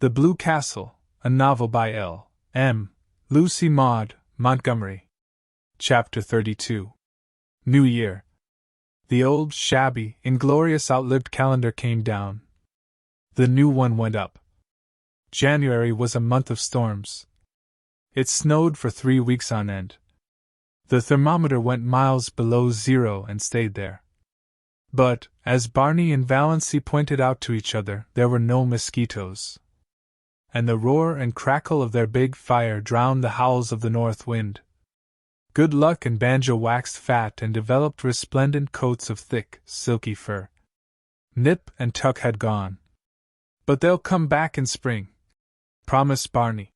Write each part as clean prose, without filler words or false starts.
The Blue Castle, a novel by L. M. Lucy Maud, Montgomery. Chapter 32. New Year. The old, shabby, inglorious outlived calendar came down. The new one went up. January was a month of storms. It snowed for 3 weeks on end. The thermometer went miles below zero and stayed there. But, as Barney and Valency pointed out to each other, there were no mosquitoes. And the roar and crackle of their big fire drowned the howls of the north wind. Good Luck and Banjo waxed fat and developed resplendent coats of thick, silky fur. Nip and Tuck had gone. But they'll come back in spring, promised Barney.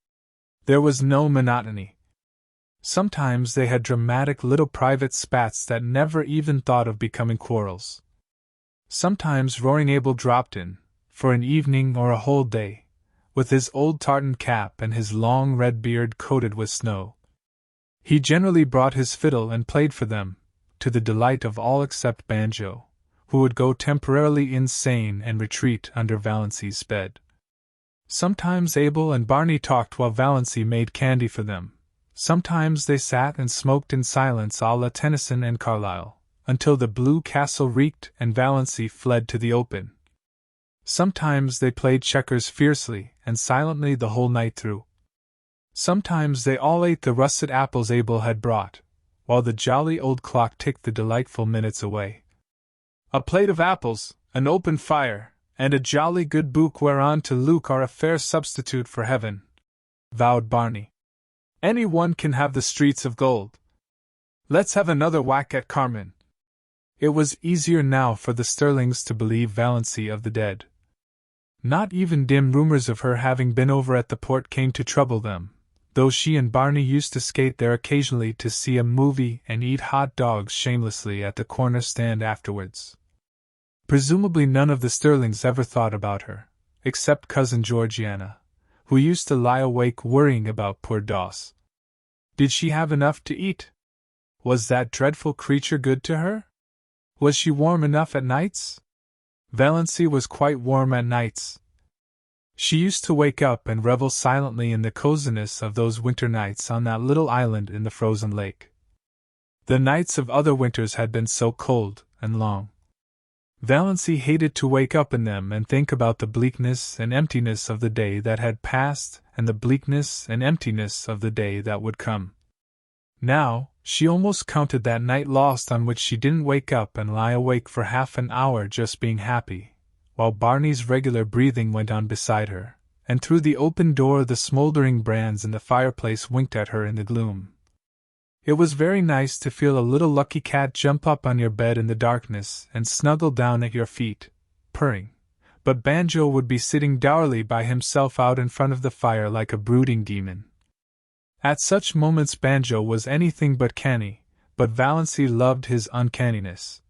There was no monotony. Sometimes they had dramatic little private spats that never even thought of becoming quarrels. Sometimes Roaring Abel dropped in, for an evening or a whole day, with his old tartan cap and his long red beard coated with snow. He generally brought his fiddle and played for them, to the delight of all except Banjo, who would go temporarily insane and retreat under Valency's bed. Sometimes Abel and Barney talked while Valency made candy for them. Sometimes they sat and smoked in silence a la Tennyson and Carlyle, until the Blue Castle reeked and Valency fled to the open. Sometimes they played checkers fiercely and silently the whole night through. Sometimes they all ate the russet apples Abel had brought, while the jolly old clock ticked the delightful minutes away. A plate of apples, an open fire, and a jolly good book whereon to look are a fair substitute for heaven, vowed Barney. Any one can have the streets of gold. Let's have another whack at Carmen. It was easier now for the Sterlings to believe Valency of the dead. Not even dim rumors of her having been over at the port came to trouble them, though she and Barney used to skate there occasionally to see a movie and eat hot dogs shamelessly at the corner stand afterwards. Presumably none of the Sterlings ever thought about her, except Cousin Georgiana, who used to lie awake worrying about poor Doss. Did she have enough to eat? Was that dreadful creature good to her? Was she warm enough at nights? Valency was quite warm at nights. She used to wake up and revel silently in the coziness of those winter nights on that little island in the frozen lake. The nights of other winters had been so cold and long. Valency hated to wake up in them and think about the bleakness and emptiness of the day that had passed and the bleakness and emptiness of the day that would come. Now, she almost counted that night lost on which she didn't wake up and lie awake for half an hour just being happy, while Barney's regular breathing went on beside her, and through the open door the smoldering brands in the fireplace winked at her in the gloom. It was very nice to feel a little lucky cat jump up on your bed in the darkness and snuggle down at your feet, purring, but Banjo would be sitting dourly by himself out in front of the fire like a brooding demon. At such moments Banjo was anything but canny, but Valency loved his uncanniness.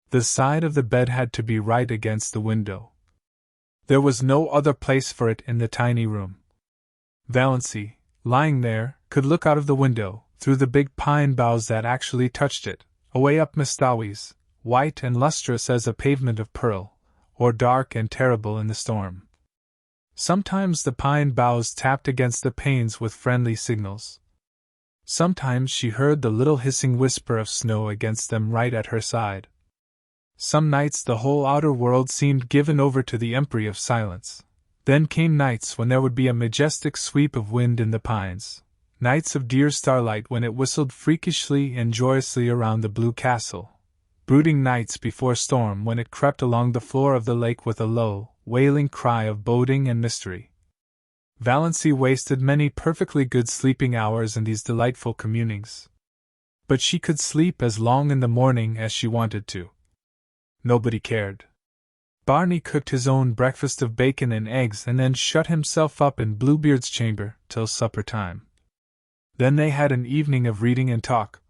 The side of the bed had to be right against the window. There was no other place for it in the tiny room. Valency, lying there, could look out of the window, through the big pine boughs that actually touched it, away up Mestawis, white and lustrous as a pavement of pearl, or dark and terrible in the storm. Sometimes the pine boughs tapped against the panes with friendly signals. Sometimes she heard the little hissing whisper of snow against them right at her side. Some nights the whole outer world seemed given over to the empery of silence. Then came nights when there would be a majestic sweep of wind in the pines, nights of dear starlight when it whistled freakishly and joyously around the Blue Castle, brooding nights before storm when it crept along the floor of the lake with a low, wailing cry of boding and mystery. Valency wasted many perfectly good sleeping hours in these delightful communings. But she could sleep as long in the morning as she wanted to. Nobody cared. Barney cooked his own breakfast of bacon and eggs and then shut himself up in Bluebeard's chamber till supper time. Then they had an evening of reading and talk.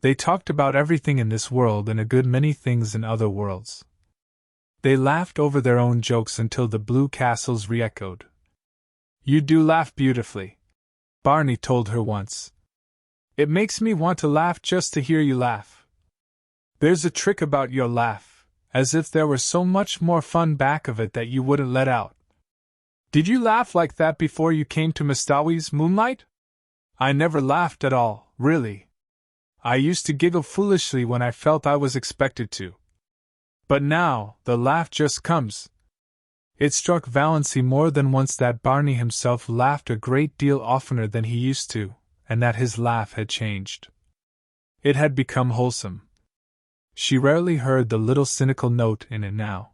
They talked about everything in this world and a good many things in other worlds. They laughed over their own jokes until the Blue Castles re-echoed. "You do laugh beautifully," Barney told her once. "It makes me want to laugh just to hear you laugh. There's a trick about your laugh, as if there were so much more fun back of it that you wouldn't let out." Did you laugh like that before you came to Mistawi's moonlight? I never laughed at all, really. I used to giggle foolishly when I felt I was expected to. But now, the laugh just comes. It struck Valancy more than once that Barney himself laughed a great deal oftener than he used to, and that his laugh had changed. It had become wholesome. She rarely heard the little cynical note in it now.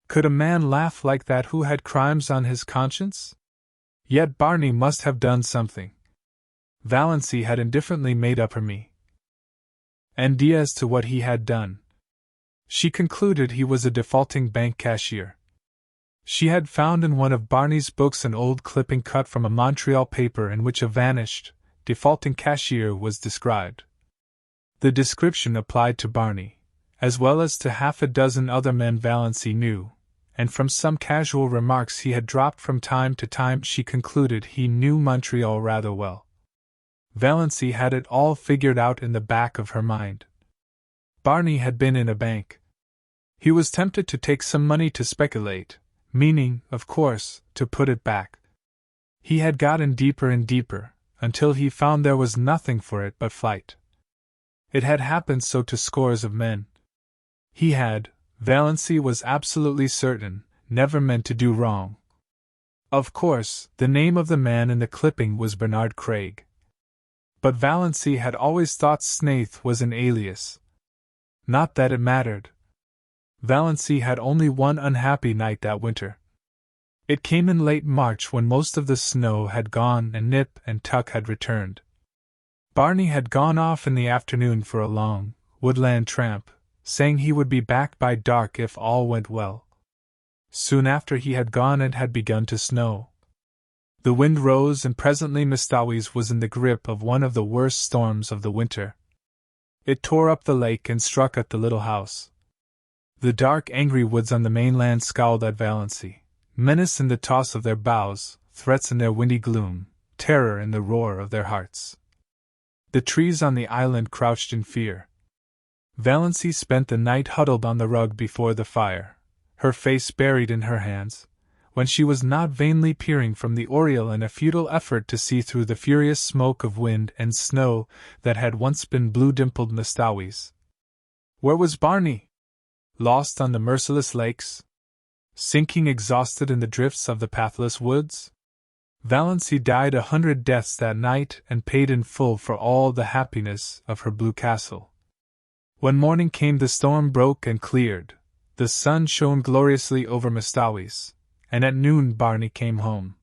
Could a man laugh like that who had crimes on his conscience? Yet Barney must have done something. Valancy had indifferently made up her mind as to what he had done. She concluded he was a defaulting bank cashier. She had found in one of Barney's books an old clipping cut from a Montreal paper in which a vanished, defaulting cashier was described. The description applied to Barney, as well as to half a dozen other men Valancy knew, and from some casual remarks he had dropped from time to time she concluded he knew Montreal rather well. Valancy had it all figured out in the back of her mind. Barney had been in a bank. He was tempted to take some money to speculate, meaning, of course, to put it back. He had gotten deeper and deeper, until he found there was nothing for it but flight. It had happened so to scores of men. He had, Valancy was absolutely certain, never meant to do wrong. Of course, the name of the man in the clipping was Bernard Craig. But Valancy had always thought Snaith was an alias. Not that it mattered. Valancy had only one unhappy night that winter. It came in late March when most of the snow had gone and Nip and Tuck had returned. Barney had gone off in the afternoon for a long, woodland tramp, saying he would be back by dark if all went well. Soon after he had gone it had begun to snow. The wind rose and presently Mistawi's was in the grip of one of the worst storms of the winter. It tore up the lake and struck at the little house. The dark, angry woods on the mainland scowled at Valancy, menace in the toss of their boughs, threats in their windy gloom, terror in the roar of their hearts. The trees on the island crouched in fear. Valancy spent the night huddled on the rug before the fire, her face buried in her hands, when she was not vainly peering from the oriel in a futile effort to see through the furious smoke of wind and snow that had once been blue-dimpled Mistawi's. Where was Barney? Lost on the merciless lakes? Sinking exhausted in the drifts of the pathless woods? Valancy died 100 deaths that night and paid in full for all the happiness of her blue castle. When morning came the storm broke and cleared, the sun shone gloriously over Mistawi's, and at noon Barney came home.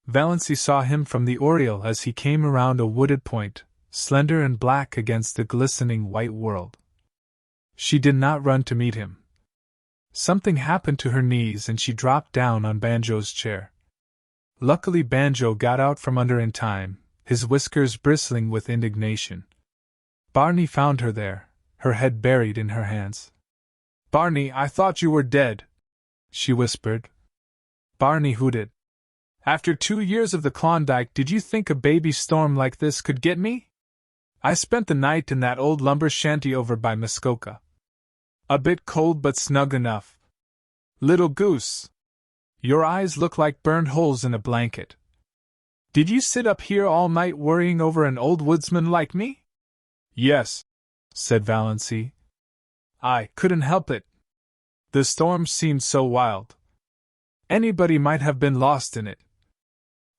Valancy saw him from the oriel as he came around a wooded point, slender and black against the glistening white world. She did not run to meet him. Something happened to her knees and she dropped down on Banjo's chair. Luckily Banjo got out from under in time, his whiskers bristling with indignation. Barney found her there, her head buried in her hands. "Barney, I thought you were dead," she whispered. Barney hooted. "After 2 years of the Klondike, did you think a baby storm like this could get me? I spent the night in that old lumber shanty over by Muskoka. A bit cold but snug enough. Little goose. Your eyes look like burned holes in a blanket. Did you sit up here all night worrying over an old woodsman like me?" "Yes," said Valancy. "I couldn't help it. The storm seemed so wild. Anybody might have been lost in it.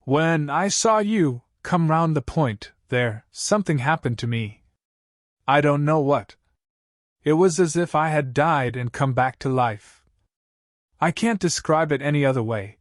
When I saw you come round the point, there, something happened to me. I don't know what. It was as if I had died and come back to life. I can't describe it any other way,